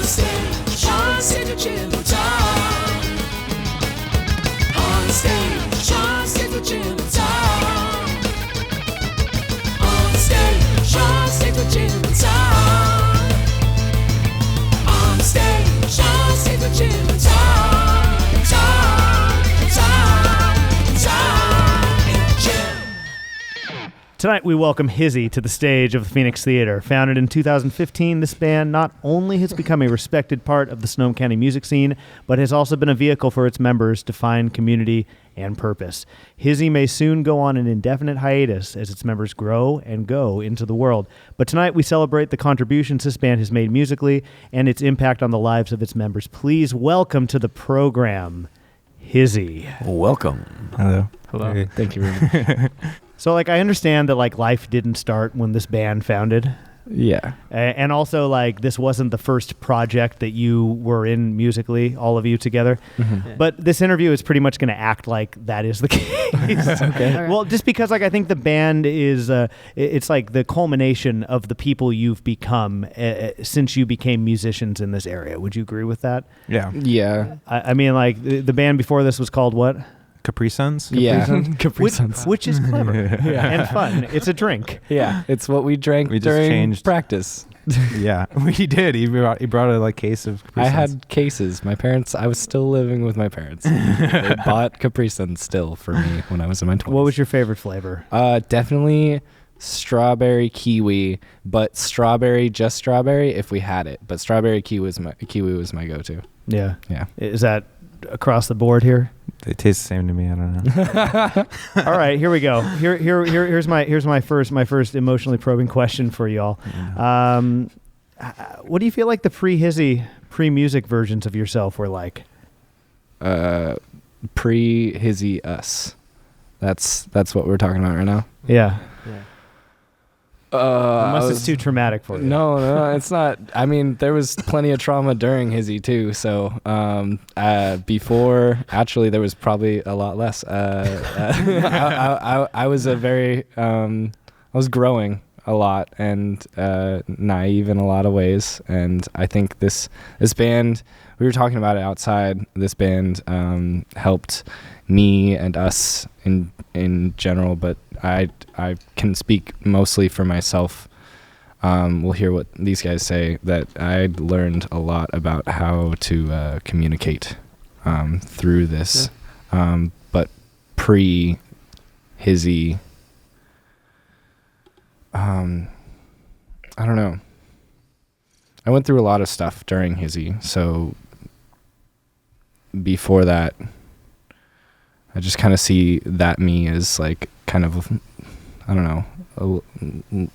Onstage, Johnston to Town. Onstage, Johnston to Town. Onstage, Johnston to Town. Onstage, Johnston to Town. Tonight we welcome Hizi to the stage of the Phoenix Theater. Founded in 2015, this band not only has become a respected part of the Sonoma County music scene, but has also been a vehicle for its members to find community and purpose. Hizi may soon go on an indefinite hiatus as its members grow and go into the world. But tonight we celebrate the contributions this band has made musically and its impact on the lives of its members. Please welcome to the program, Hizi. Welcome. Hello. Hello. Hey. Thank you very much. So, I understand that, life didn't start when this band founded. Yeah. And also, this wasn't the first project that you were in musically, all of you together. Mm-hmm. Yeah. But this interview is pretty much going to act like that is the case. Okay. Well, just because, I think the band is, it's the culmination of the people you've become since you became musicians in this area. Would you agree with that? Yeah. Yeah. I mean, the band before this was called what? Capri Suns? Yeah. Capri Suns. Which is clever and fun. It's a drink. Yeah. It's what we drank We just during changed. practice. Yeah. We did. He brought a case of Capri I Suns. had cases. My parents, I was still living with my parents. They bought Capri Suns still for me when I was in my 20s. What was your favorite flavor? Definitely strawberry kiwi, but just strawberry if we had it. But strawberry kiwi was my go-to. Yeah. Yeah. Is that across the board here? They taste the same to me. I don't know. All right, here we go. Here's my first emotionally probing question for y'all. What do you feel like the pre-Hizi, pre-music versions of yourself were like? Pre-Hizi us. That's what we're talking about right now. Yeah. Unless it's too traumatic for you. No, it's not. I mean, there was plenty of trauma during Hizi too. So before, actually, there was probably a lot less. I was growing a lot and naive in a lot of ways. And I think this band, we were talking about it outside. This band helped me and us in general, but I can speak mostly for myself. We'll hear what these guys say, that I learned a lot about how to communicate through this. Yeah. But pre-Hizi, I don't know. I went through a lot of stuff during Hizi, so before that, I just kind of see that me as kind of, I don't know, a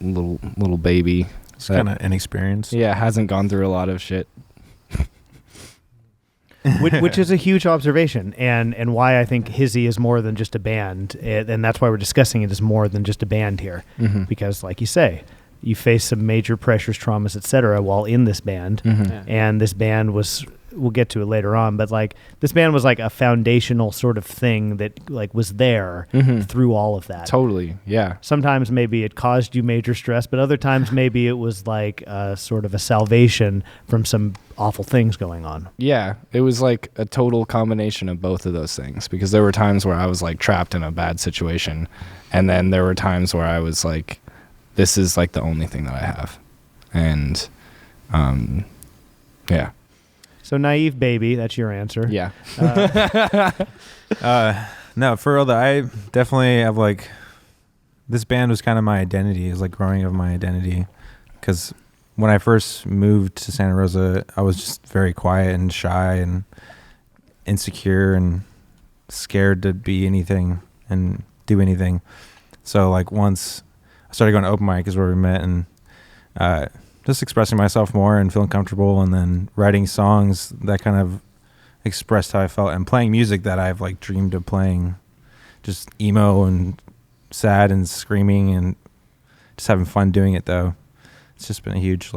little baby. It's kind of inexperienced. Yeah, hasn't gone through a lot of shit. which is a huge observation, and why I think Hizi is more than just a band, and that's why we're discussing it as more than just a band here. Mm-hmm. Because, like you say, you face some major pressures, traumas, etc. while in this band, and this band was. We'll get to it later on, but this band was a foundational sort of thing that was there through all of that. Totally, yeah. Sometimes maybe it caused you major stress, but other times maybe it was sort of a salvation from some awful things going on. Yeah, it was a total combination of both of those things, because there were times where I was trapped in a bad situation, and then there were times where I was this is the only thing that I have, and yeah. So naive baby, that's your answer. Yeah. No, for real though, I definitely have this band was kind of my identity. It was growing of my identity, because when I first moved to Santa Rosa, I was just very quiet and shy and insecure and scared to be anything and do anything. So once I started going to open mic is where we met, and just expressing myself more and feeling comfortable, and then writing songs that kind of expressed how I felt, and playing music that I've dreamed of playing, just emo and sad and screaming and just having fun doing it though. It's just been a huge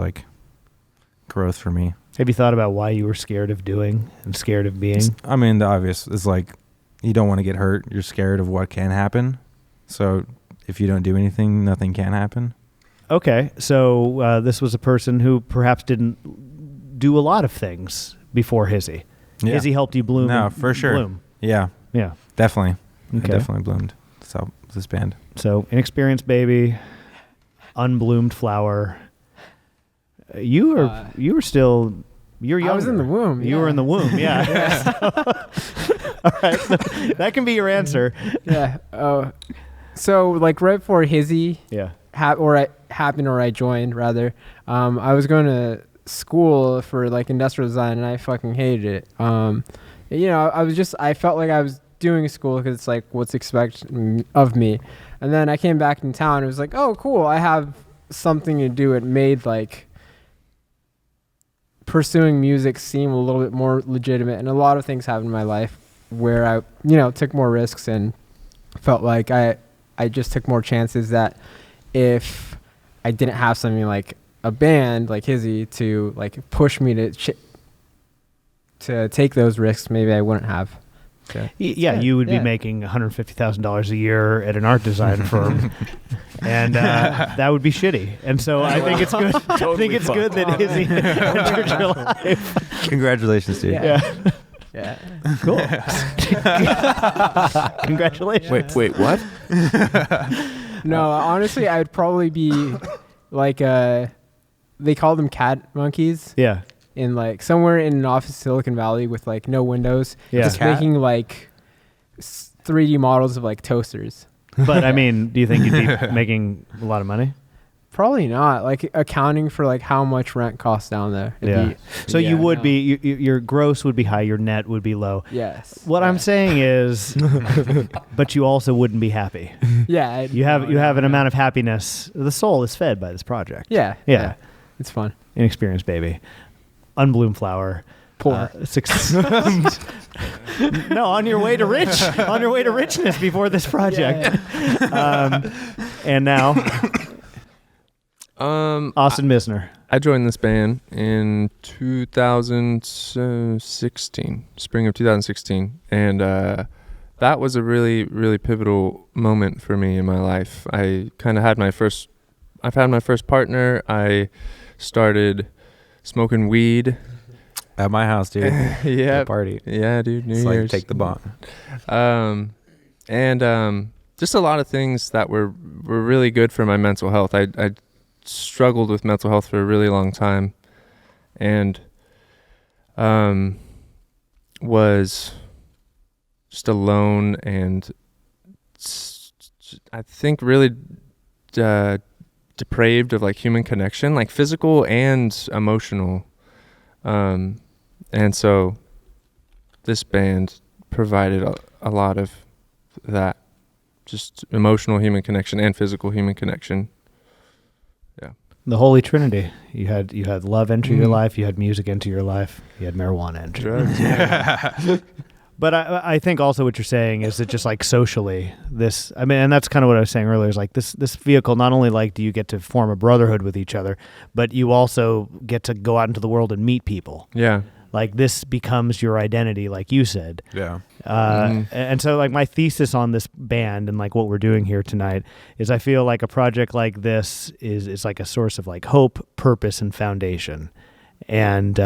growth for me. Have you thought about why you were scared of doing and scared of being? I mean, the obvious is you don't want to get hurt. You're scared of what can happen. So if you don't do anything, nothing can happen. Okay, so this was a person who perhaps didn't do a lot of things before Hizi. Yeah. Hizi helped you bloom. No, and for sure. Bloom. Yeah, Yeah. definitely. Okay. I definitely bloomed. So this band. So inexperienced baby, unbloomed flower. You were still. You're younger. I was in the womb. You were in the womb. Yeah. All right. So that can be your answer. Yeah. So like right before Hizi Yeah. happened or I joined rather, I was going to school for like industrial design and I fucking hated it. I felt like I was doing school because it's like what's expected of me. And then I came back in town. It was like, oh, cool. I have something to do. It made like pursuing music seem a little bit more legitimate. And a lot of things happened in my life where I, took more risks and felt like I just took more chances that if I didn't have something like a band like Hizi to like push me to take those risks, maybe I wouldn't have. So, you would be making $150,000 a year at an art design firm, and that would be shitty. And so I think it's good. I think it's good that Hizi entered your life. Congratulations, dude. Yeah. Cool. Congratulations. Wait, what? No, honestly, I would probably be like they call them cat monkeys. Yeah. In like somewhere in an office in Silicon Valley with like no windows, Yeah. just making like 3D models of like toasters. But I mean, do you think you'd be making a lot of money? Probably not. Like accounting for like how much rent costs down there. So you would be your gross would be high, your net would be low. Yes. What I'm saying is, but you also wouldn't be happy. Yeah. You have an amount of happiness. The soul is fed by this project. Yeah. It's fun. Inexperienced baby. Unbloomed flower. Poor. No, on your way to richness before this project. And now, Austin Misner. I joined this band in 2016, spring of 2016, and that was a really, really pivotal moment for me in my life. I've had my first partner. I started smoking weed At my house, dude. Yeah, party. Yeah, dude. New It's Year's. like take the bong. And just a lot of things that were really good for my mental health. I struggled with mental health for a really long time, and was just alone and I think really depraved of like human connection, like physical and emotional. And so this band provided a lot of that, just emotional human connection and physical human connection. Yeah. The Holy Trinity. You had love enter your life, you had music enter your life, you had marijuana enter. Drugs. Yeah. But I think also what you're saying is that just like socially, and that's kind of what I was saying earlier, is like this vehicle, not only like do you get to form a brotherhood with each other, but you also get to go out into the world and meet people. Yeah. Like this becomes your identity, like you said. Yeah. And so like my thesis on this band and like what we're doing here tonight is I feel like a project like this is like a source of like hope, purpose, and foundation. And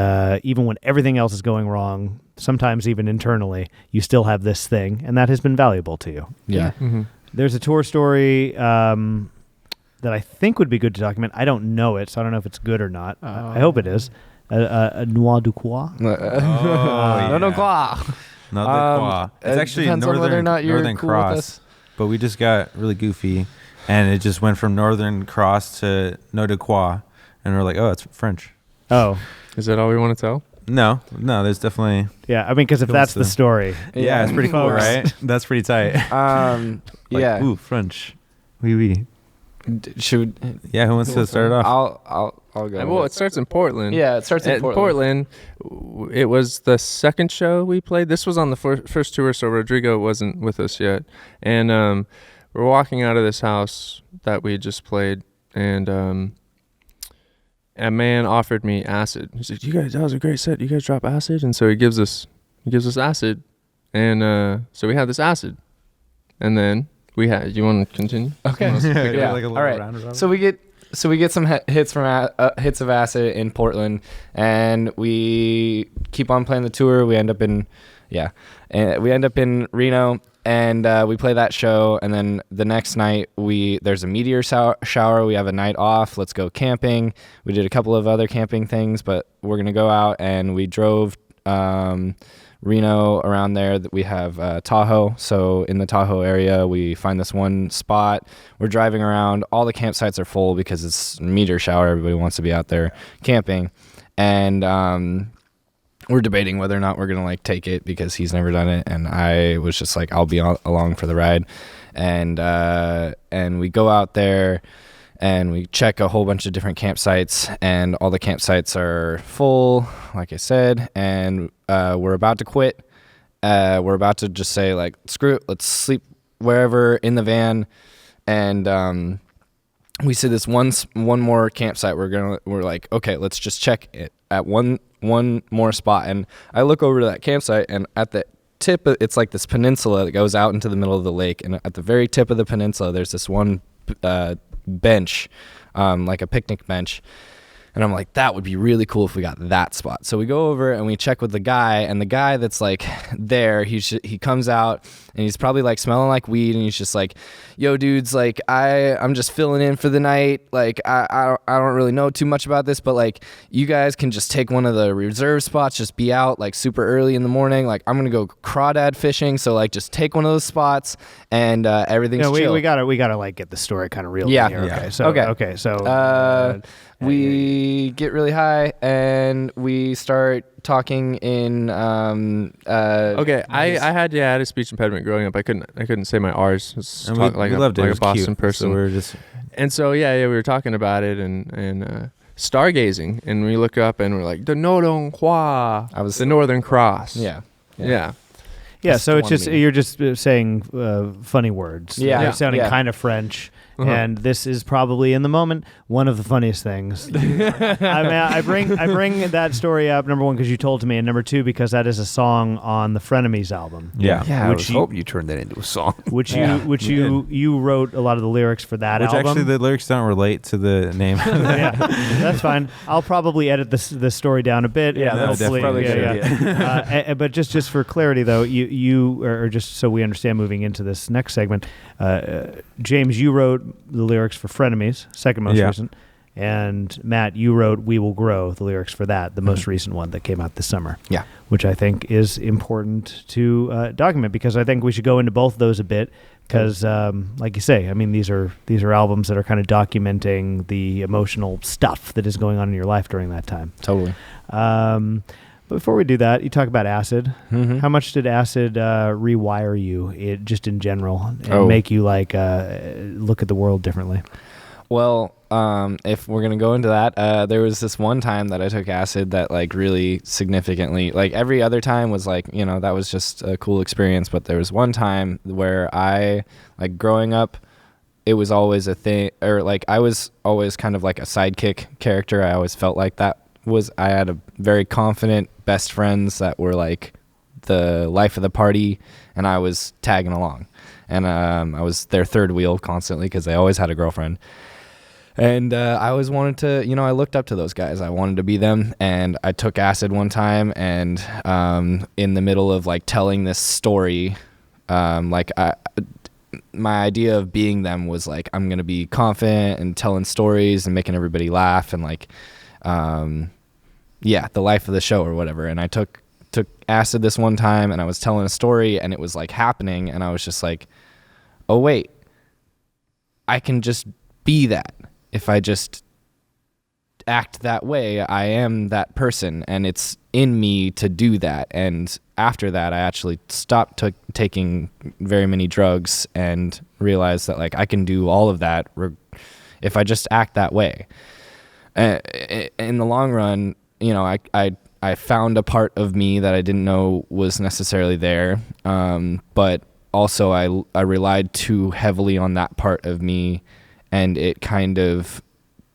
even when everything else is going wrong, sometimes even internally, you still have this thing, and that has been valuable to you. Yeah. Mm-hmm. There's a tour story that I think would be good to document. I don't know it, so I don't know if it's good or not. I hope it is. Noix Du Coix. No, It's actually depends on whether or not you're Northern cool with Cross, this. but we just got really goofy, and it just went from Northern Cross to Noix Du Coix, and we're like, oh, it's French. Oh. Is that all we want to tell? No, there's definitely. Yeah, I mean, because if that's the story. Yeah, it's pretty cool, Folks. right? That's pretty tight. Like, yeah. Ooh, French. Oui. Should Yeah, who wants to start it off? I'll go. Well, it starts in Portland. Yeah, it starts in At Portland. It was the second show we played. This was on the first tour, so Rodrigo wasn't with us yet. And we're walking out of this house that we just played, and a man offered me acid. He said, "You guys, that was a great set. You guys drop acid?" And so he gives us acid, and so we had this acid, and then we had. You want to continue? Okay. Yeah, Yeah. like a All little right. round robin. So we get we get some hits of acid in Portland, and we keep on playing the tour. We end up in Reno, and we play that show. And then the next night, there's a meteor shower. We have a night off. Let's go camping. We did a couple of other camping things, but we're gonna go out, and we drove Reno around there. We have Tahoe. So in the Tahoe area, we find this one spot. We're driving around. All the campsites are full because it's meteor shower. Everybody wants to be out there camping. And we're debating whether or not we're going to like take it because he's never done it. And I was just like, I'll be along for the ride. And we go out there and we check a whole bunch of different campsites, and all the campsites are full, like I said, and we're about to quit. We're about to just say, like, screw it, let's sleep wherever in the van. And we see this one more campsite. We're like, okay, let's just check it at one more spot. And I look over to that campsite, and at the tip, it's like this peninsula that goes out into the middle of the lake. And at the very tip of the peninsula, there's this one bench, like a picnic bench, and I'm like, that would be really cool if we got that spot. So we go over and we check with the guy, and the guy that's like there, he comes out, and he's probably like smelling like weed, and he's just like, yo dudes, like I'm just filling in for the night, like I don't really know too much about this, but like you guys can just take one of the reserve spots, just be out like super early in the morning, like I'm gonna go crawdad fishing, so like just take one of those spots, and everything's chill. we gotta like get the story kind of real. Yeah. Here. Yeah. Okay. So we get really high, and we start talking in Okay, I had a speech impediment growing up. I couldn't say my R's. And we loved it. It like was a Boston cute. person. So we were just And so we were talking about it and stargazing, and we look up and we're like, the Noix Du Coix. The Northern Cross. Yeah. So it's just meaning. you're just saying funny words. Yeah. You're sounding Yeah. kind of French. Uh-huh. And this is probably in the moment one of the funniest things. I bring that story up, number one, because you told to me, and number two, because that is a song on the Frenemies album. yeah. I Which was you- hoping you turned that into a song. Which Yeah, you wrote a lot of the lyrics for that Which album. actually the lyrics don't relate to the name. Yeah, that's fine. I'll probably edit the story down a bit. Yeah, and that's hopefully, probably a good yeah. But just for clarity, though, you or just so we understand moving into this next segment, James, you wrote the lyrics for Frenemies, second most recent, and Matt, you wrote "We Will Grow," the lyrics for that, the most recent one that came out this summer. Yeah. Which I think is important to document, because I think we should go into both of those a bit. Because, like you say, I mean, these are albums that are kind of documenting the emotional stuff that is going on in your life during that time. Totally. But before we do that, you talk about acid. Mm-hmm. How much did acid rewire you, just in general, and make you like look at the world differently? Well, if we're gonna go into that, there was this one time that I took acid that like really significantly, like every other time was like, that was just a cool experience. But there was one time where I, like growing up, it was always a thing, or like I was always kind of like a sidekick character. I always felt like I had a very confident best friends that were like the life of the party, and I was tagging along, and I was their third wheel constantly because they always had a girlfriend. And I always wanted to, I looked up to those guys. I wanted to be them. And I took acid one time, and in the middle of like telling this story, my idea of being them was like, I'm going to be confident and telling stories and making everybody laugh and like, the life of the show or whatever. And I took acid this one time, and I was telling a story, and it was like happening. And I was just like, oh, wait, I can just be that. If I just act that way, I am that person, and it's in me to do that. And after that, I actually stopped taking very many drugs and realized that like I can do all of that if I just act that way. In the long run, I found a part of me that I didn't know was necessarily there, but also I relied too heavily on that part of me, and it kind of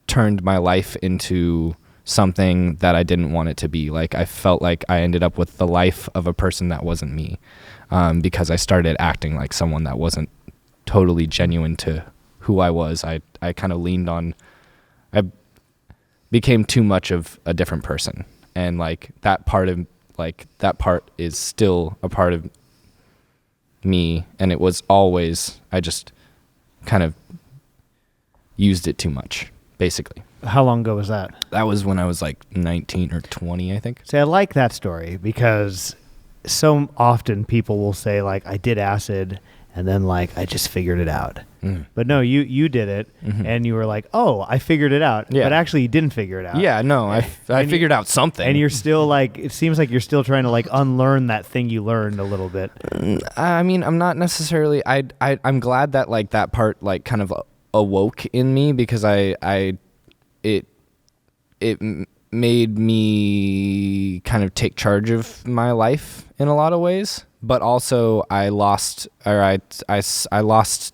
turned my life into something that I didn't want it to be. Like I felt like I ended up with the life of a person that wasn't me, because I started acting like someone that wasn't totally genuine to who I was. I kind of leaned on became too much of a different person, and like that part is still a part of me, and it was always, I just kind of used it too much, basically. How long ago was that? That was when I was like 19 or 20, I think. See, I like that story because so often people will say like, I did acid and then like I just figured it out. But no, you did it, and you were like, oh, I figured it out. Yeah. But actually you didn't figure it out. Yeah, no, I figured out something. And you're still like, it seems like you're still trying to like unlearn that thing you learned a little bit. I mean, I'm not necessarily, I'm glad that like that part like kind of awoke in me, because it made me kind of take charge of my life in a lot of ways. But also I lost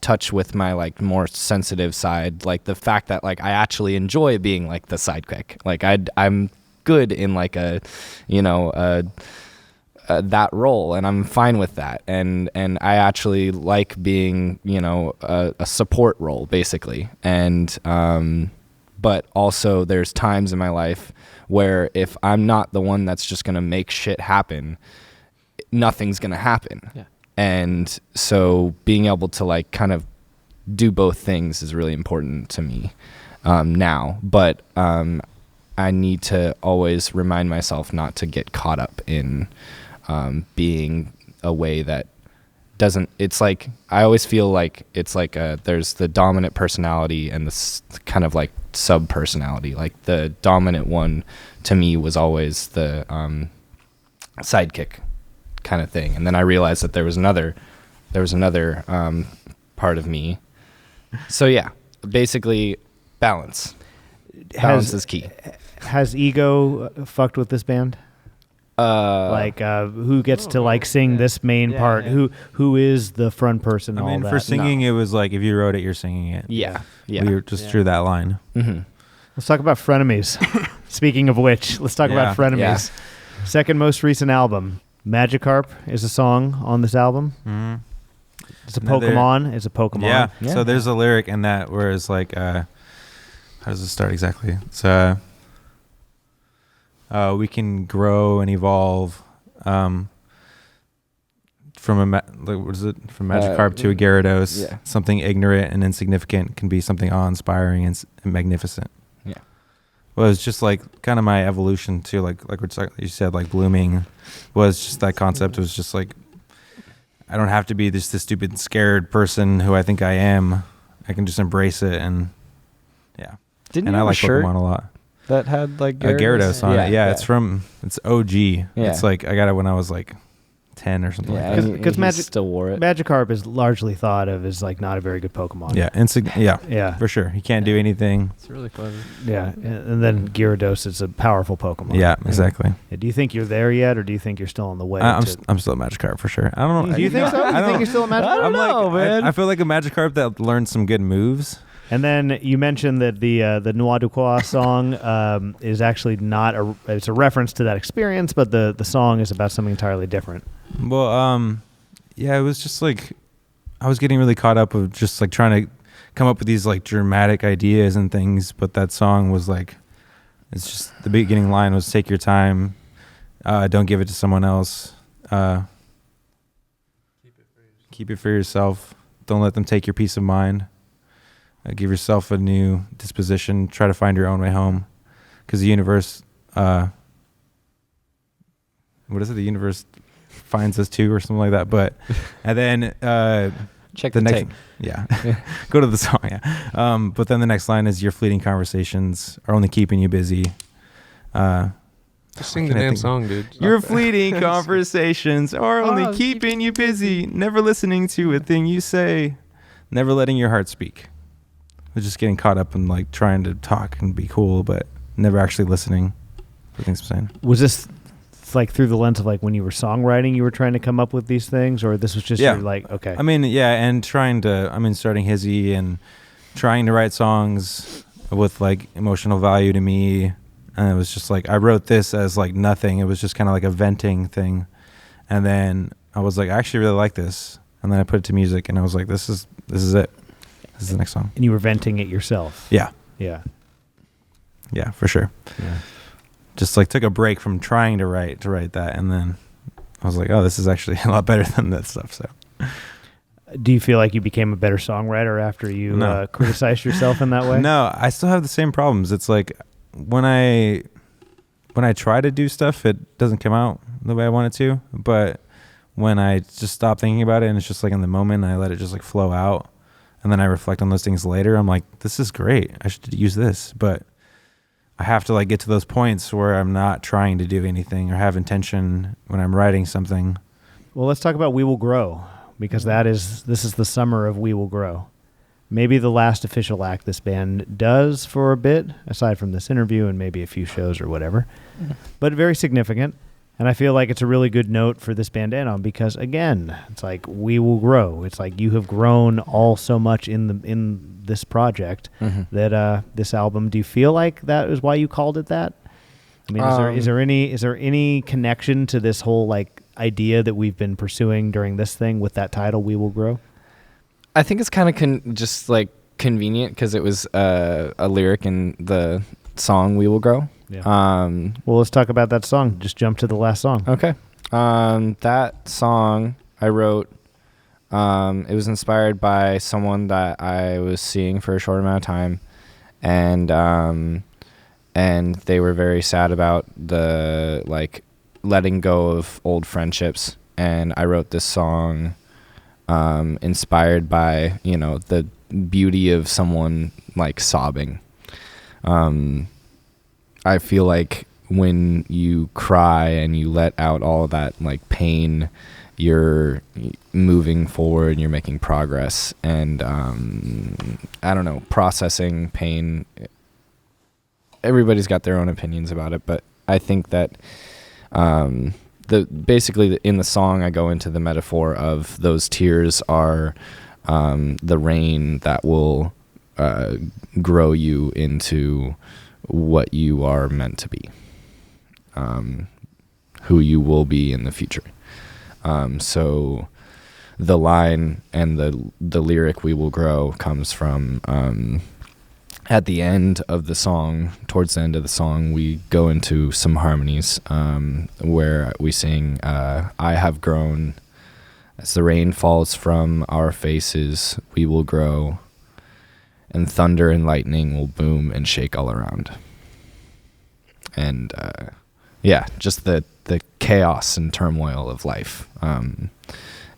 touch with my like more sensitive side, like the fact that like I actually enjoy being like the sidekick. Like I'm good in like a, you know, that role, and I'm fine with that. And I actually like being, you know, a support role basically. And but also there's times in my life where if I'm not the one that's just going to make shit happen, nothing's going to happen. Yeah. And so being able to like kind of do both things is really important to me now. But I need to always remind myself not to get caught up in being a way that doesn't, it's like, I always feel like it's like there's the dominant personality and this kind of like sub personality. Like the dominant one to me was always the sidekick kind of thing, and then I realized that there was another part of me. So yeah, basically balance is key. Has ego fucked with this band? Like who gets to like sing this main part? Yeah. Who is the front person? I all mean, that? for singing, it was like if you wrote it, you're singing it. Yeah. We just drew that line. Let's talk about Frenemies. Speaking of which, let's talk about Frenemies. Yeah. Second most recent album, Magikarp is a song on this album. It's a Pokemon. It's a Pokemon. Yeah. So there's a lyric in that where it's like, how does it start exactly? It's we can grow and evolve from from Magikarp to a Gyarados. Yeah. Something ignorant and insignificant can be something awe-inspiring and magnificent. Yeah. Well, it's just like kind of my evolution too. Like you said, like blooming was just that concept. Was just like, I don't have to be this stupid scared person who I think I am. I can just embrace it, and yeah. Didn't and you I have like a shirt Pokemon a lot. that had like Gyarados on it. Yeah, yeah. it's OG. Yeah. It's like I got it when I was like 10 or something like that. Because Magic still wore it. Magikarp is largely thought of as like not a very good Pokemon. Yeah, Yeah. for sure. He can't do anything. It's really clever. Yeah, and then Gyarados is a powerful Pokemon. Yeah, exactly. Yeah, do you think you're there yet, or do you think you're still on the way? I'm still a Magikarp for sure. I don't know. Do you think so? You think you're still a Magikarp? I don't know, man. I feel like a Magikarp that learned some good moves. And then you mentioned that the Noix Du Coix song is actually not it's a reference to that experience, but the song is about something entirely different. Well, yeah, it was just like I was getting really caught up of just like trying to come up with these like dramatic ideas and things, but that song was like, it's just the beginning line was take your time, don't give it to someone else, keep it for yourself, don't let them take your peace of mind. Give yourself a new disposition. Try to find your own way home, because the universe, what is it? The universe finds us too, or something like that. But and then Check the the next, tape. yeah, go to the song. Yeah, but then the next line is your fleeting conversations are only keeping you busy. Just sing the damn song, dude. Your fleeting conversations are only Oh, keeping you busy. Never listening to a thing you say. Never letting your heart speak. Was just getting caught up in like trying to talk and be cool, but never actually listening to things I'm saying. Was this like through the lens of like when you were songwriting, you were trying to come up with these things, or this was just Yeah. your, like, okay. I mean, yeah, and starting Hizi and trying to write songs with like emotional value to me. And it was just like, I wrote this as like nothing. It was just kind of like a venting thing. And then I was like, I actually really like this. And then I put it to music and I was like, this is it. This is the next song. And you were venting it yourself. Yeah. Yeah. Yeah, for sure. Yeah. Just like took a break from trying to write that, and then I was like, oh, this is actually a lot better than that stuff. So, Do you feel like you became a better songwriter after you No. criticized yourself in that way? No, I still have the same problems. It's like when I try to do stuff, it doesn't come out the way I want it to. But when I just stop thinking about it and it's just like in the moment, I let it just like flow out, and then I reflect on those things later, I'm like, this is great. I should use this. But I have to like get to those points where I'm not trying to do anything or have intention when I'm writing something. Well, let's talk about We Will Grow, because this is the summer of We Will Grow. Maybe the last official act this band does for a bit, aside from this interview and maybe a few shows or whatever, but very significant. And I feel like it's a really good note for this band to end on, because again, it's like we will grow. It's like you have grown all so much in this project that this album. Do you feel like that is why you called it that? I mean, is there any connection to this whole like idea that we've been pursuing during this thing with that title, We Will Grow? I think it's kind of just like convenient because it was a lyric in the song "We Will Grow." Yeah. Well, let's talk about that song. Just jump to the last song. Okay. That song I wrote. It was inspired by someone that I was seeing for a short amount of time, and they were very sad about the like letting go of old friendships. And I wrote this song inspired by, you know, the beauty of someone like sobbing. I feel like when you cry and you let out all of that like pain, you're moving forward, you're making progress, and I don't know, processing pain. Everybody's got their own opinions about it, but I think that basically in the song I go into the metaphor of those tears are the rain that will grow you into what you are meant to be, who you will be in the future. So the line and the lyric "We Will Grow" comes from at the end of the song. Towards the end of the song, we go into some harmonies where we sing, "I have grown as the rain falls from our faces. We will grow, and thunder and lightning will boom and shake all around." And yeah, just the chaos and turmoil of life.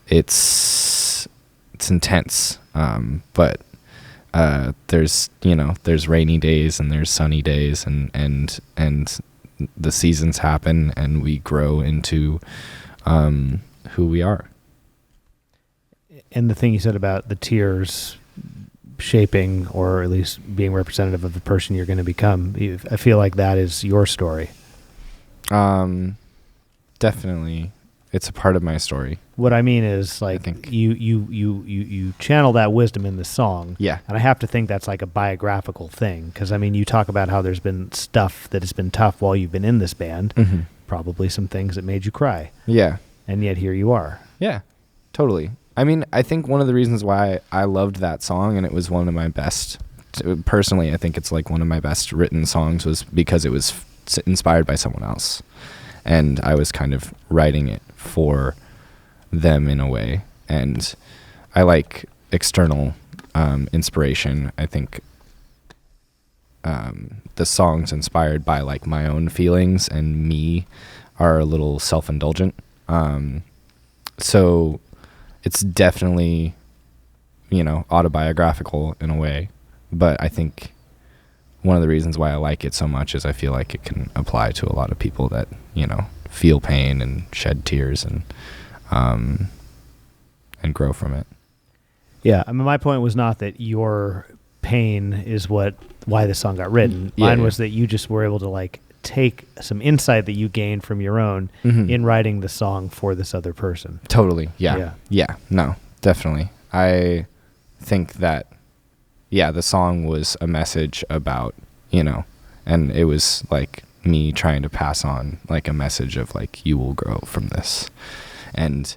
It's intense, but there's rainy days and there's sunny days, and the seasons happen, and we grow into who we are. And the thing you said about the tears shaping, or at least being representative of the person you're going to become, I feel like that is your story. Definitely, it's a part of my story. What I mean is, like, you channel that wisdom in the song. Yeah. And I have to think that's like a biographical thing, because I mean, you talk about how there's been stuff that has been tough while you've been in this band, probably some things that made you cry. Yeah. And yet here you are. Yeah, totally. I mean, I think one of the reasons why I loved that song, and it was one of my best, personally, I think it's like one of my best written songs, was because it was inspired by someone else. And I was kind of writing it for them in a way. And I like external inspiration. I think the songs inspired by like my own feelings and me are a little self-indulgent. So it's definitely, autobiographical in a way. But I think one of the reasons why I like it so much is I feel like it can apply to a lot of people that, feel pain and shed tears and grow from it. Yeah. I mean, my point was not that your pain is why the song got written. Mine was that you just were able to like take some insight that you gained from your own in writing the song for this other person. Totally. Yeah. No, definitely. I think that, the song was a message about, and it was like me trying to pass on like a message of like, you will grow from this. And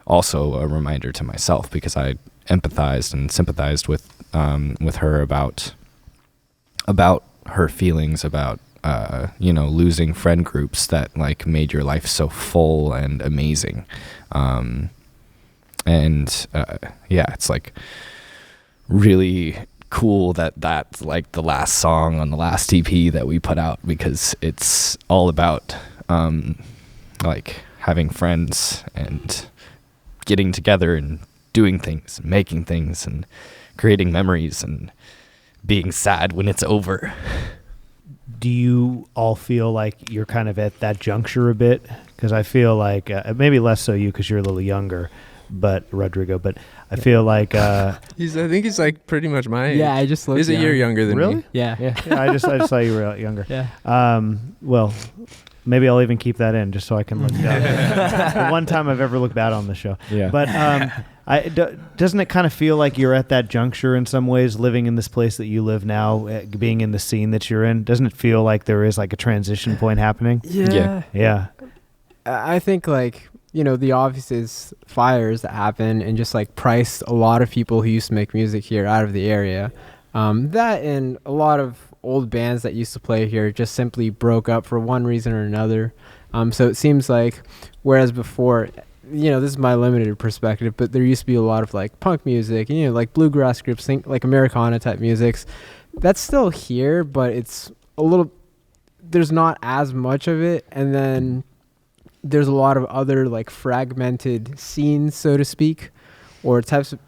also a reminder to myself, because I empathized and sympathized with her about her feelings about losing friend groups that like made your life so full and amazing. It's like really cool that that's like the last song on the last EP that we put out, because it's all about like having friends and getting together and doing things, making things and creating memories and being sad when it's over. Do you all feel like you're kind of at that juncture a bit? Because I feel like maybe less so you because you're a little younger, but Rodrigo. But I feel like I think he's like pretty much my age. Yeah, I just looked He's a year younger than Really? me. Yeah. yeah, I just saw you were younger. Yeah. Well, maybe I'll even keep that in just so I can look bad. The one time I've ever looked bad on the show. Yeah. But doesn't it kind of feel like you're at that juncture in some ways, living in this place that you live now, being in the scene that you're in? Doesn't it feel like there is like a transition point happening? Yeah. Yeah. I think like, the offices fires that happen and just like priced a lot of people who used to make music here out of the area. That and a lot of old bands that used to play here just simply broke up for one reason or another. So it seems like, whereas before, this is my limited perspective, but there used to be a lot of like punk music, and, like bluegrass groups, think like Americana type musics. That's still here, but it's there's not as much of it. And then there's a lot of other like fragmented scenes, so to speak, or types of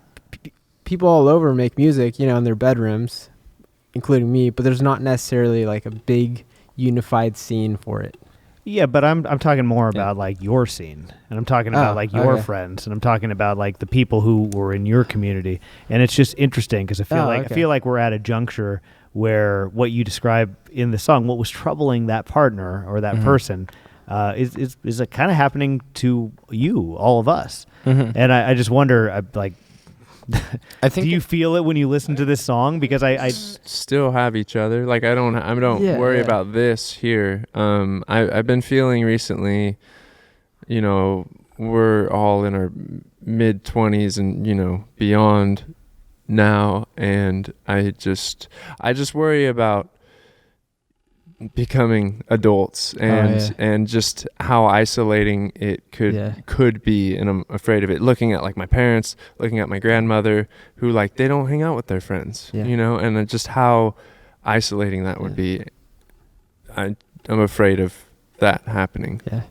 people all over make music, in their bedrooms, including me, but there's not necessarily like a big unified scene for it. Yeah, but I'm talking more about like your scene, and I'm talking about like your friends, and I'm talking about like the people who were in your community, and it's just interesting because I feel like we're at a juncture where what you describe in the song, what was troubling that partner or that person, is kind of happening to you, all of us, and I just wonder, I think do you feel it when you listen to this song? Because I still have each other. Like I don't worry about this here. I've been feeling recently, we're all in our mid 20s and beyond now, and I just worry about becoming adults and just how isolating it could be, and I'm afraid of it. Looking at like my parents, looking at my grandmother, who like they don't hang out with their friends, and just how isolating that would be. I'm afraid of that happening. Yeah.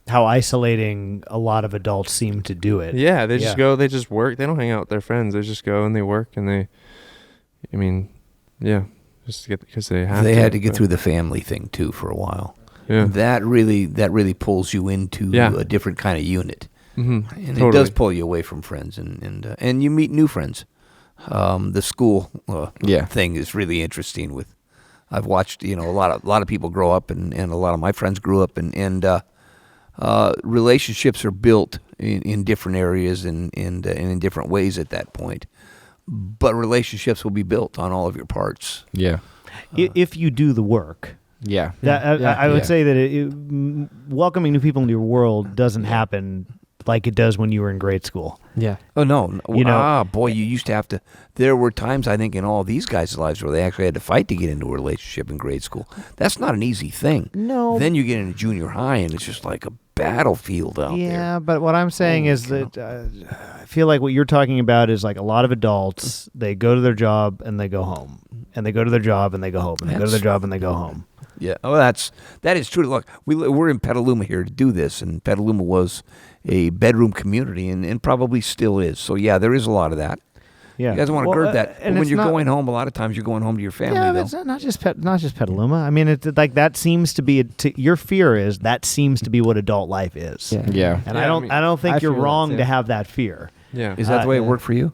How isolating a lot of adults seem to do it. Yeah, they just go, they just work. They don't hang out with their friends. They just go and they work and just to get, because they had to get through the family thing too for a while. Yeah, that really pulls you into a different kind of unit, and totally. It does pull you away from friends, and you meet new friends. The school thing is really interesting. I've watched a lot of people grow up, and a lot of my friends grew up, and relationships are built in different areas and in different ways at that point. But relationships will be built on all of your parts. Yeah. If you do the work. Yeah. I would say that welcoming new people into your world doesn't happen like it does when you were in grade school. Yeah. Oh, no. You used to have to. There were times, I think, in all these guys' lives where they actually had to fight to get into a relationship in grade school. That's not an easy thing. No. Then you get into junior high, and it's just like a battlefield out there. Yeah, but what I'm saying is that I feel like what you're talking about is like a lot of adults, they go to their job and they go home. And they go to their job and they go home. And they go to their job and they go home. Yeah. Oh, that is true. Look, we're in Petaluma here to do this, and Petaluma was a bedroom community and probably still is. So, yeah, there is a lot of that. Yeah. You guys want to gird that. And when you're going home, a lot of times you're going home to your family, yeah, though. It's not just Petaluma. I mean, it's like that seems to be your fear is that seems to be what adult life is. Yeah. And I don't think you're wrong to have that fear. Yeah. Is that the way it worked for you?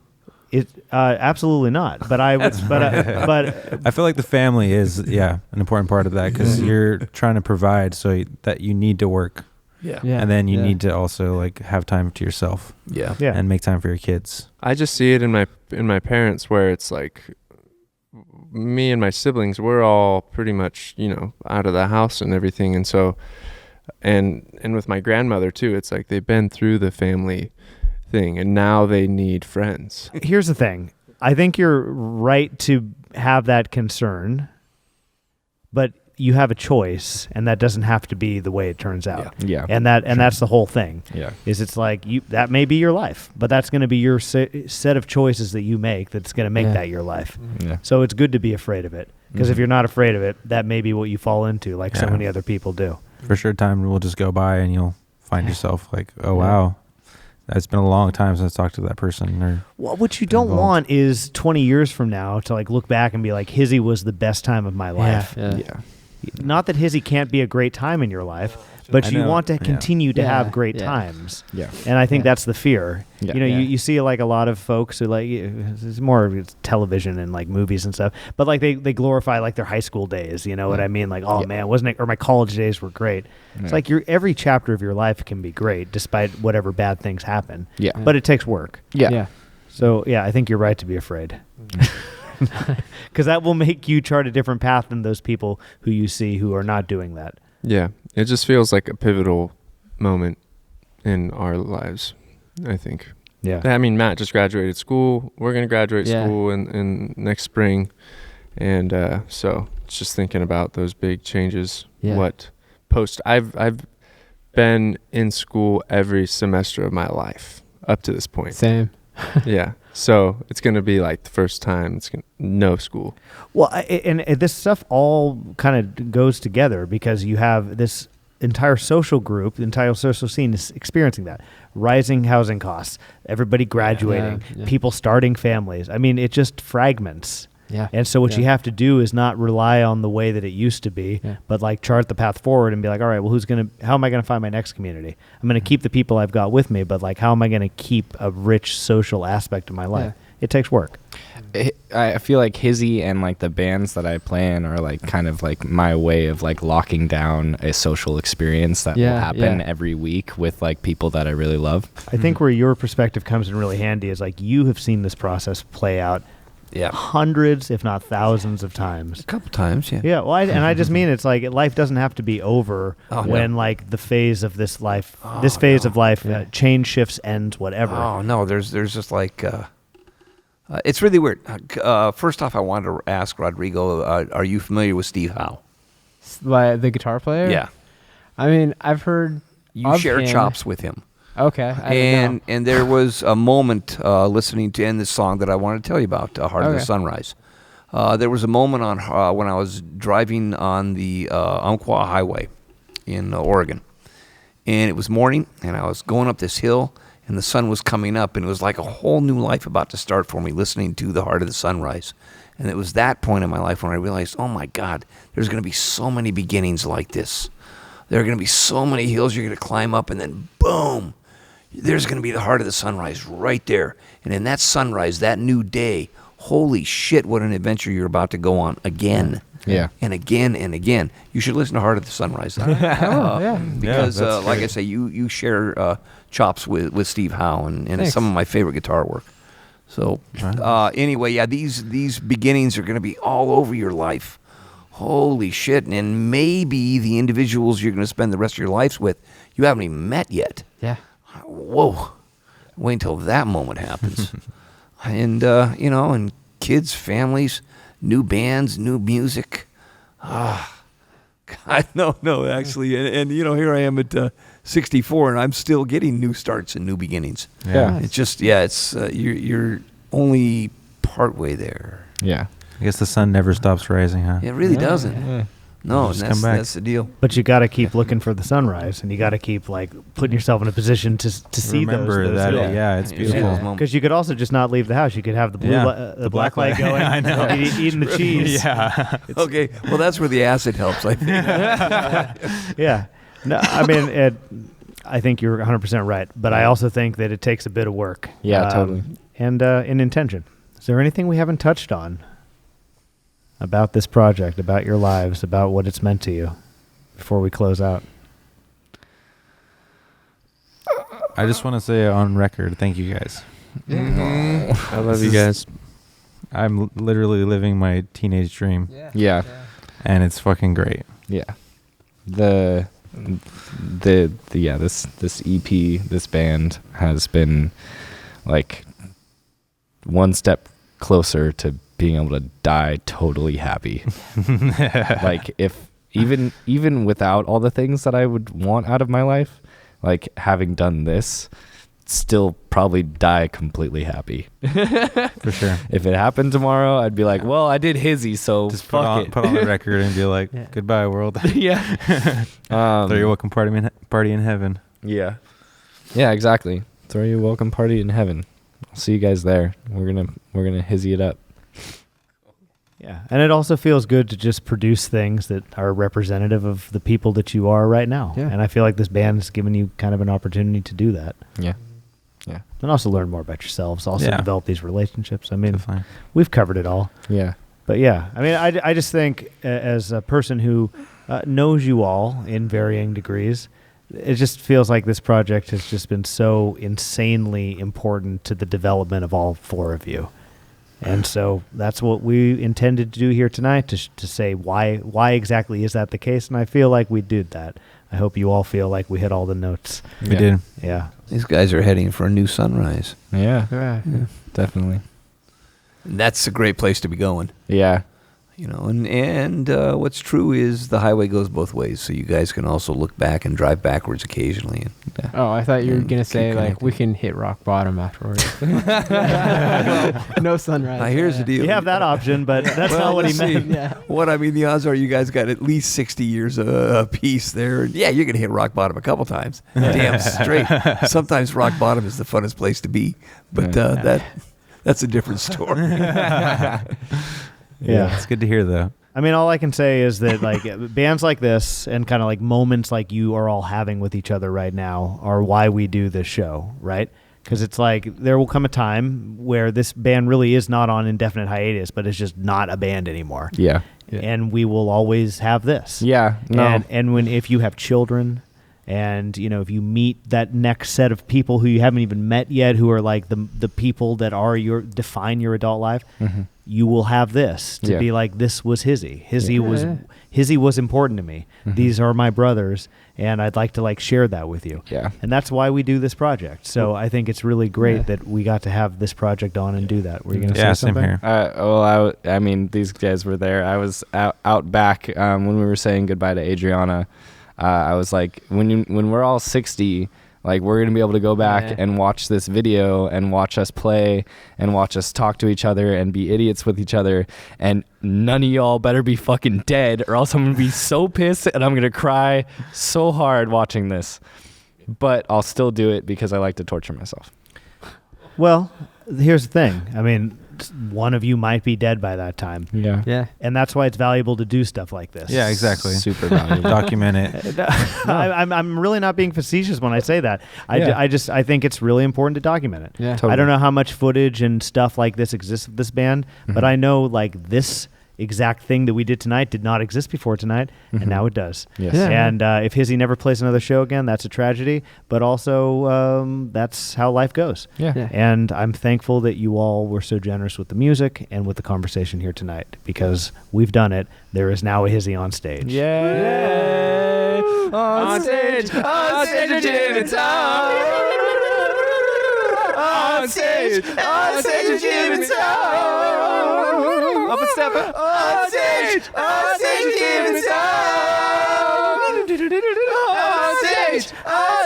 It absolutely not. But I would. but I feel like the family is an important part of that, because you're trying to provide so that you need to work. Yeah. And then you need to also like have time to yourself. Yeah. And make time for your kids. I just see it in my parents, where it's like me and my siblings, we're all pretty much, out of the house and everything. And so, and with my grandmother too, it's like they've been through the family thing and now they need friends. Here's the thing. I think you're right to have that concern. but you have a choice, and that doesn't have to be the way it turns out. Yeah. And that's the whole thing. Yeah. Is it's like that may be your life, but that's going to be your set of choices that you make that's going to make that your life. Yeah. So it's good to be afraid of it, because if you're not afraid of it, that may be what you fall into, like so many other people do. For sure, time will just go by and you'll find yourself like, oh wow, it's been a long time since I talked to that person. Or well, what you don't want is 20 years from now to like look back and be like, Hizi was the best time of my life. Yeah. Not that Hizi can't be a great time in your life, but you want to continue to have great times. Yeah. And I think that's the fear. Yeah. You know, you see like a lot of folks who like, it's more television and like movies and stuff, but like they glorify like their high school days, you know what I mean? Like, oh man, wasn't it, or my college days were great. It's like every chapter of your life can be great despite whatever bad things happen. Yeah. But it takes work. Yeah. So yeah, I think you're right to be afraid. Because that will make you chart a different path than those people who you see who are not doing that. Yeah, it just feels like a pivotal moment in our lives, I think. Yeah. I mean, Matt just graduated school. We're going to graduate school in next spring. And so it's just thinking about those big changes. Yeah. I've been in school every semester of my life up to this point. Same. Yeah. So it's going to be like the first time no school. Well, and this stuff all kind of goes together because you have this entire social group, the entire social scene is experiencing that. Rising housing costs, everybody graduating, people starting families. I mean, it just fragments. Yeah. And so what you have to do is not rely on the way that it used to be, but like chart the path forward and be like, all right, well, how am I going to find my next community? I'm going to keep the people I've got with me, but like, how am I going to keep a rich social aspect of my life? It takes work. I feel like Hizi and like the bands that I play in are like kind of like my way of like locking down a social experience that will happen every week with like people that I really love. I think where your perspective comes in really handy is like you have seen this process play out hundreds, if not thousands of times. A couple times, yeah. Yeah, well, I just mean it's like life doesn't have to be over when like the phase of this life, of life, change, shifts, ends, whatever. Oh no, there's just like it's really weird. First off, I wanted to ask Rodrigo, are you familiar with Steve Howe? The guitar player? Yeah. I mean, I've heard you share chops with him. Okay. And there was a moment listening to this song that I wanted to tell you about, Heart of the Sunrise. There was a moment on when I was driving on the Umpqua Highway in Oregon. And it was morning, and I was going up this hill, and the sun was coming up, and it was like a whole new life about to start for me, listening to the Heart of the Sunrise. And it was that point in my life when I realized, oh my God, there's going to be so many beginnings like this. There are going to be so many hills you're going to climb up, and then boom, there's going to be the Heart of the Sunrise right there. And in that sunrise, that new day, holy shit, what an adventure you're about to go on again. Yeah. And again and again. You should listen to Heart of the Sunrise. Because, like I say, you share chops with Steve Howe, and it's some of my favorite guitar work. So, anyway, these beginnings are going to be all over your life. Holy shit. And maybe the individuals you're going to spend the rest of your lives with, you haven't even met yet. Yeah. Whoa. Wait until that moment happens. And, and kids, families, new bands, new music. God, no, actually. And here I am at 64, and I'm still getting new starts and new beginnings. Yeah. It's just, you're only partway there. Yeah. I guess the sun never stops rising, huh? It really doesn't. Yeah. No, Just and come back. that's the deal. But you got to keep looking for the sunrise, and you got to keep like putting yourself in a position to see Remember those. that. Yeah. Yeah, it's beautiful. Because you could also just not leave the house. You could have the blue, the black light going. I know. Eating the cheese. Yeah. Okay, well, that's where the acid helps, I think. Yeah. No, I mean, I think you're 100% right, but I also think that it takes a bit of work. Yeah, totally. And in intention. Is there anything we haven't touched on about this project, about your lives, about what it's meant to you before we close out? I just want to say on record, thank you guys. I love you guys. I'm literally living my teenage dream, Yeah. and it's fucking great. Yeah. This EP, this band has been like one step closer to being able to die totally happy. Like if even without all the things that I would want out of my life, like having done this, still probably die completely happy. For sure. If it happened tomorrow, I'd be like, well, I did Hizi, so Just fuck it. put on the record and be like, goodbye, world. Yeah. Throw your welcome party in heaven. Yeah. Yeah, exactly. Throw your welcome party in heaven. I'll see you guys there. We're gonna Hizi it up. Yeah, and it also feels good to just produce things that are representative of the people that you are right now. Yeah. And I feel like this band has given you kind of an opportunity to do that. Yeah. Yeah. And also learn more about yourselves, also develop these relationships. I mean, Definitely. we've covered it all. Yeah. But yeah, I mean, I just think as a person who knows you all in varying degrees, it just feels like this project has just been so insanely important to the development of all four of you. And so that's what we intended to do here tonight, to say why exactly is that the case. And I feel like we did that. I hope you all feel like we hit all the notes. We did. Yeah. These guys are heading for a new sunrise. Yeah. Definitely. And that's a great place to be going. Yeah. You know, and what's true is the highway goes both ways, so you guys can also look back and drive backwards occasionally. And, Oh, I thought you were And gonna keep say like connected. we can hit rock bottom afterwards. No sunrise. now here's the deal. You have that option, but that's Well, not what he let's see. meant. Yeah. What I mean, the odds are you guys got at least 60 years a piece there. Yeah, you're gonna hit rock bottom a couple times. Damn straight. Sometimes rock bottom is the funnest place to be, but that's a different story. Yeah. It's good to hear, though. I mean, all I can say is that like bands like this and kind of like moments like you are all having with each other right now are why we do this show, right? Because it's like there will come a time where this band really is not on indefinite hiatus, but it's just not a band anymore. Yeah. And we will always have this. Yeah. No. And if you have children, and you know, if you meet that next set of people who you haven't even met yet, who are like the people that are define your adult life, you will have this to be like, this was Hizi. Hizi was important to me. These are my brothers, and I'd like to like share that with you. Yeah. And that's why we do this project. So I think it's really great that we got to have this project on and do that. Were you going to say same something? here. Well, I mean, these guys were there. I was out back when we were saying goodbye to Adriana. I was like, when we're all 60, like we're gonna be able to go back and watch this video and watch us play and watch us talk to each other and be idiots with each other, and none of y'all better be fucking dead, or else I'm gonna be so pissed and I'm gonna cry so hard watching this. But I'll still do it because I like to torture myself. Well, here's the thing. I mean, one of you might be dead by that time. Yeah. Yeah. And that's why it's valuable to do stuff like this. Yeah, exactly. Super valuable. Document it. I'm really not being facetious when I say that. Yeah. I think it's really important to document it. Yeah. Totally. I don't know how much footage and stuff like this exists of this band, but I know like this exact thing that we did tonight did not exist before tonight, and now it does. Yes. Yeah. And if Hizi never plays another show again, that's a tragedy, but also that's how life goes. Yeah. Yeah. And I'm thankful that you all were so generous with the music and with the conversation here tonight, because we've done it. There is now a Hizi on stage. Yay! On stage of Jim and Tom. On stage of Jim and Tom. Up a step, on stage of Jim and Tom. On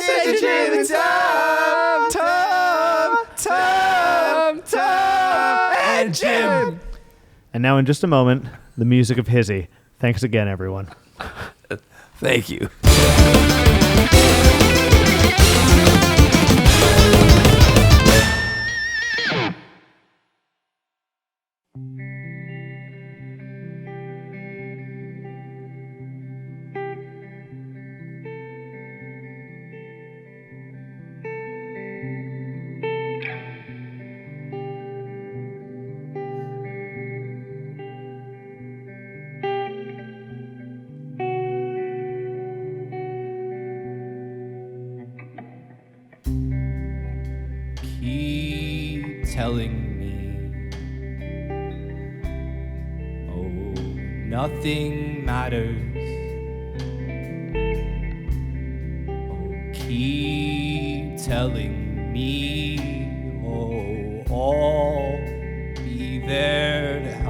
stage of Jim and Tom. Tom, and Jim. And now in just a moment, the music of Hizi. Thanks again, everyone. Thank you. Keep telling me, oh, nothing matters. Oh, keep telling me, oh, I'll be there to help.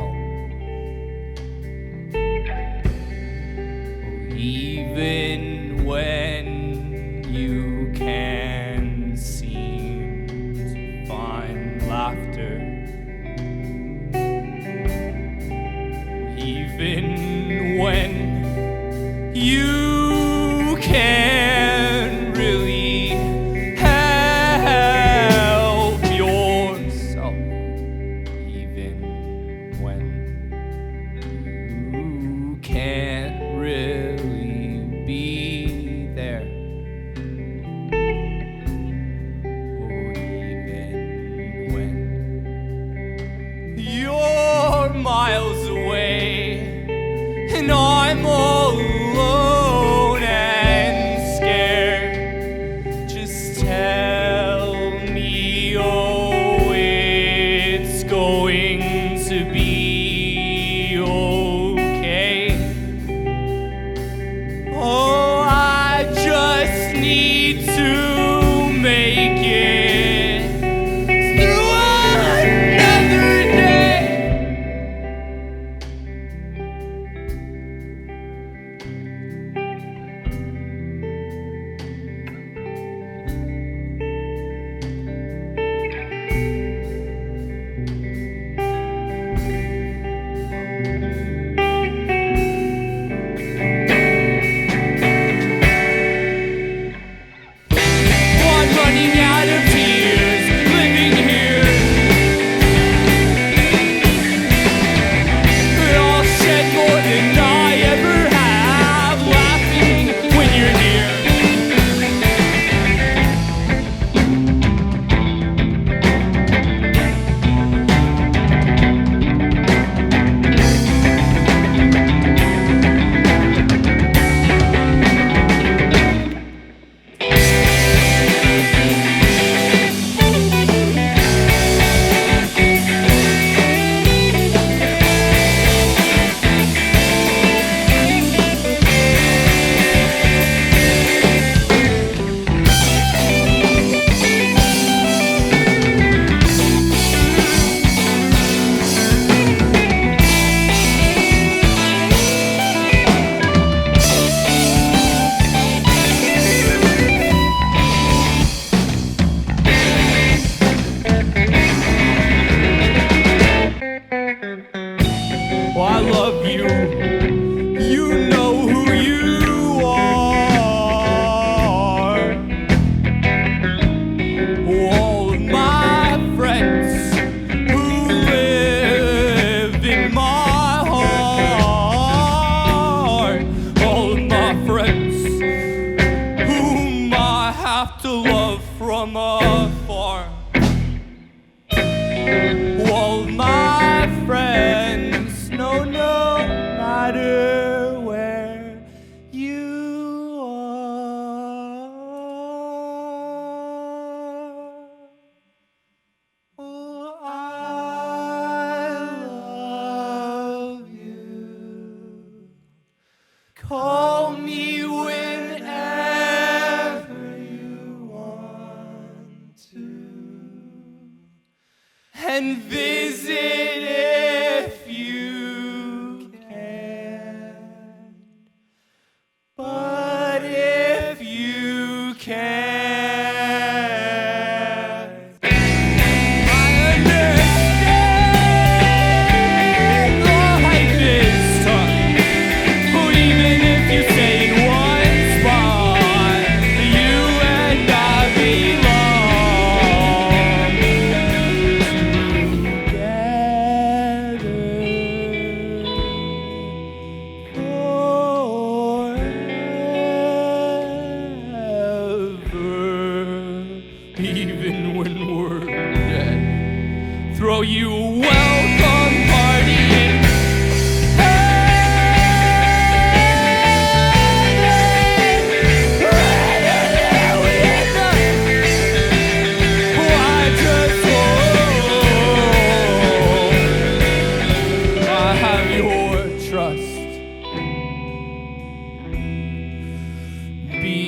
can't really help yourself, even when you can't really be there. Oh, even when you're miles away and I'm alone and scared. Just tell me, oh, it's going to be okay. Oh, I just need to make it through another day. I'm running out of tears, living here. I'll shed more than I ever have, laughing when you're near. Oh, I love you. You know who you are. All of my friends who live in my heart. All of my friends whom I have to love from afar. All my friends, no matter where you are. Oh, I love you. Call me whenever you want to. And visit if you can. But if you can't, I understand life is tough. But even if you stay in one spot, you and I belong together forever, even when we're dead. Throw you a welcome party. I just hope I have your trust. Because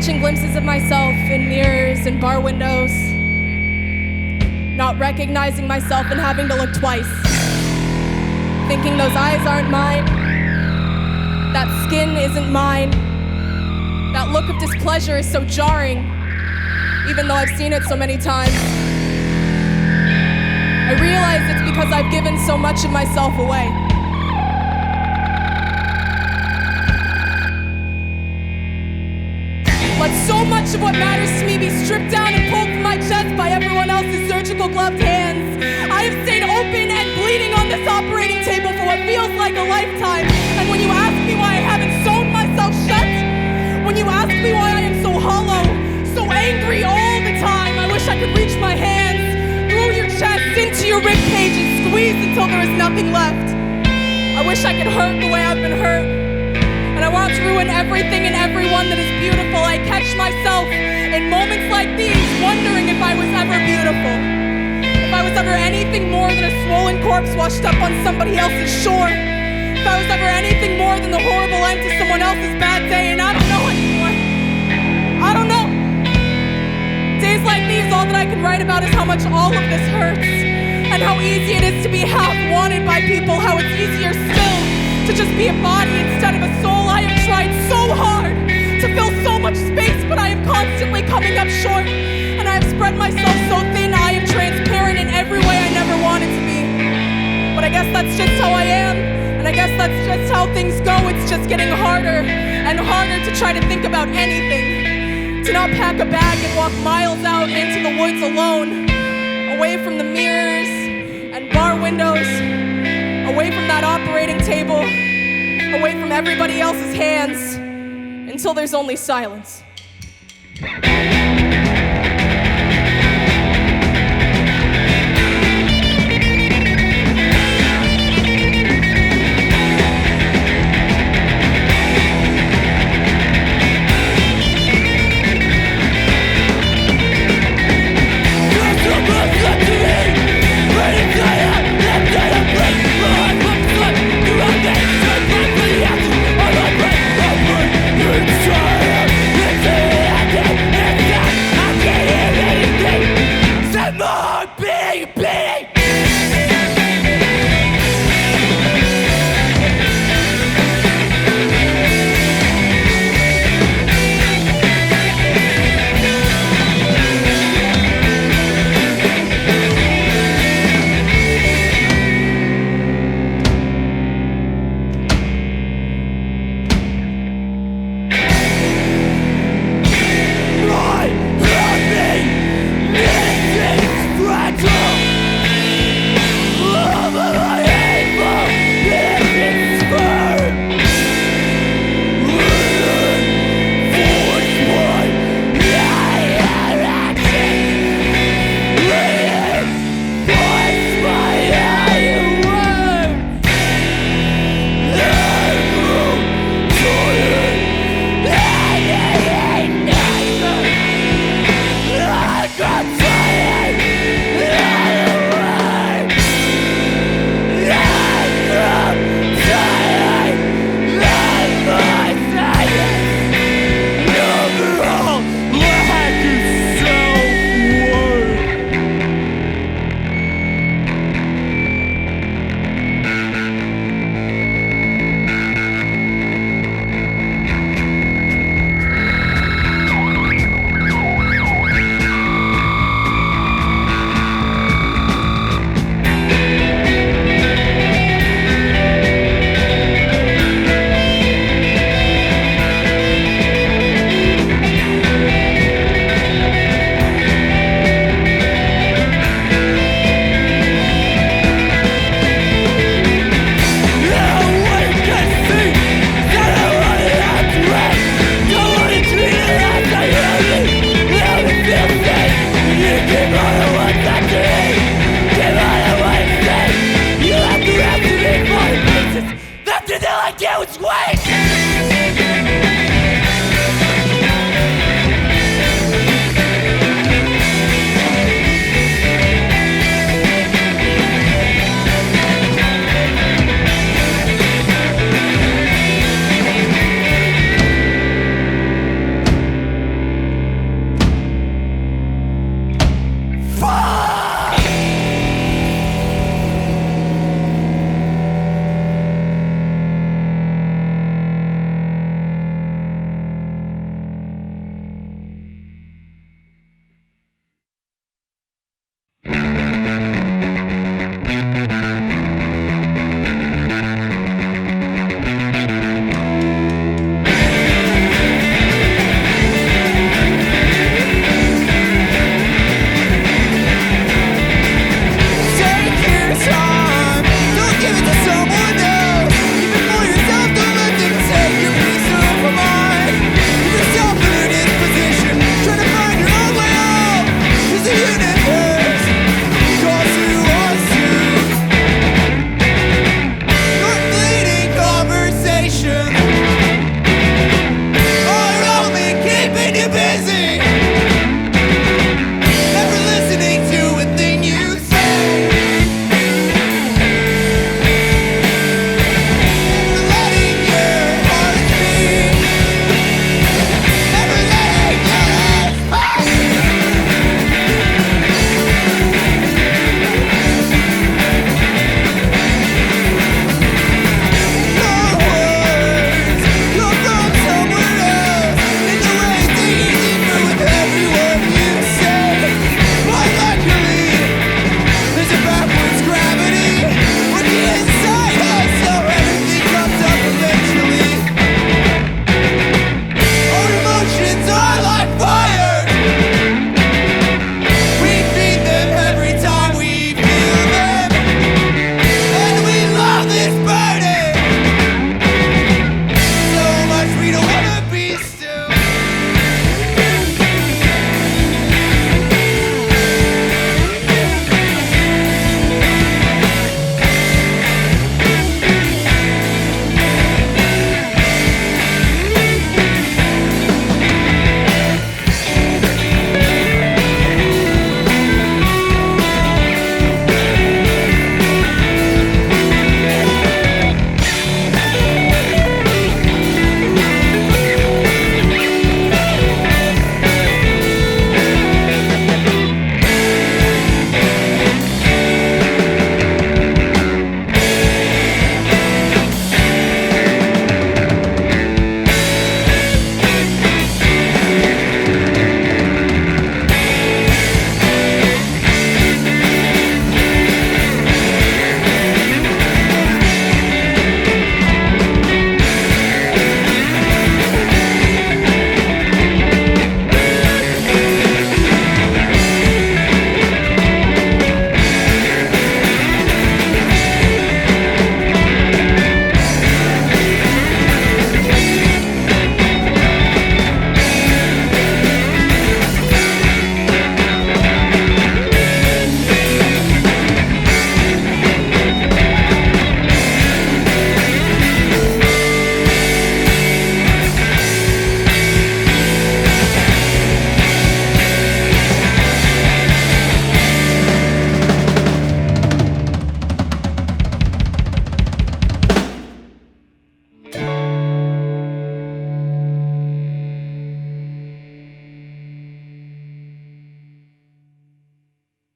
catching glimpses of myself in mirrors and bar windows, not recognizing myself and having to look twice, thinking those eyes aren't mine, that skin isn't mine, that look of displeasure is so jarring, even though I've seen it so many times. I realize it's because I've given so much of myself away. Let so much of what matters to me be stripped down and pulled from my chest by everyone else's surgical gloved hands. I have stayed open and bleeding on this operating table for what feels like a lifetime. And when you ask me why I haven't sewn myself shut, when you ask me why I am so hollow, so angry all the time, I wish I could reach my hands through your chest into your rib cage and squeeze until there is nothing left. I wish I could hurt the way I've been hurt. And I want to ruin everything and everyone that is beautiful. I catch myself in moments like these wondering if I was ever beautiful. If I was ever anything more than a swollen corpse washed up on somebody else's shore. If I was ever anything more than the horrible end to someone else's bad day. And I don't know anymore. I don't know. Days like these, all that I can write about is how much all of this hurts. And how easy it is to be half wanted by people. How it's easier still to just be a body instead of a soul. I have tried so hard to fill so much space, but I am constantly coming up short. And I have spread myself so thin, I am transparent in every way I never wanted to be. But I guess that's just how I am, and I guess that's just how things go. It's just getting harder and harder to try to think about anything. To not pack a bag and walk miles out into the woods alone, away from the mirrors and bar windows, away from that operating table, away from everybody else's hands, until there's only silence.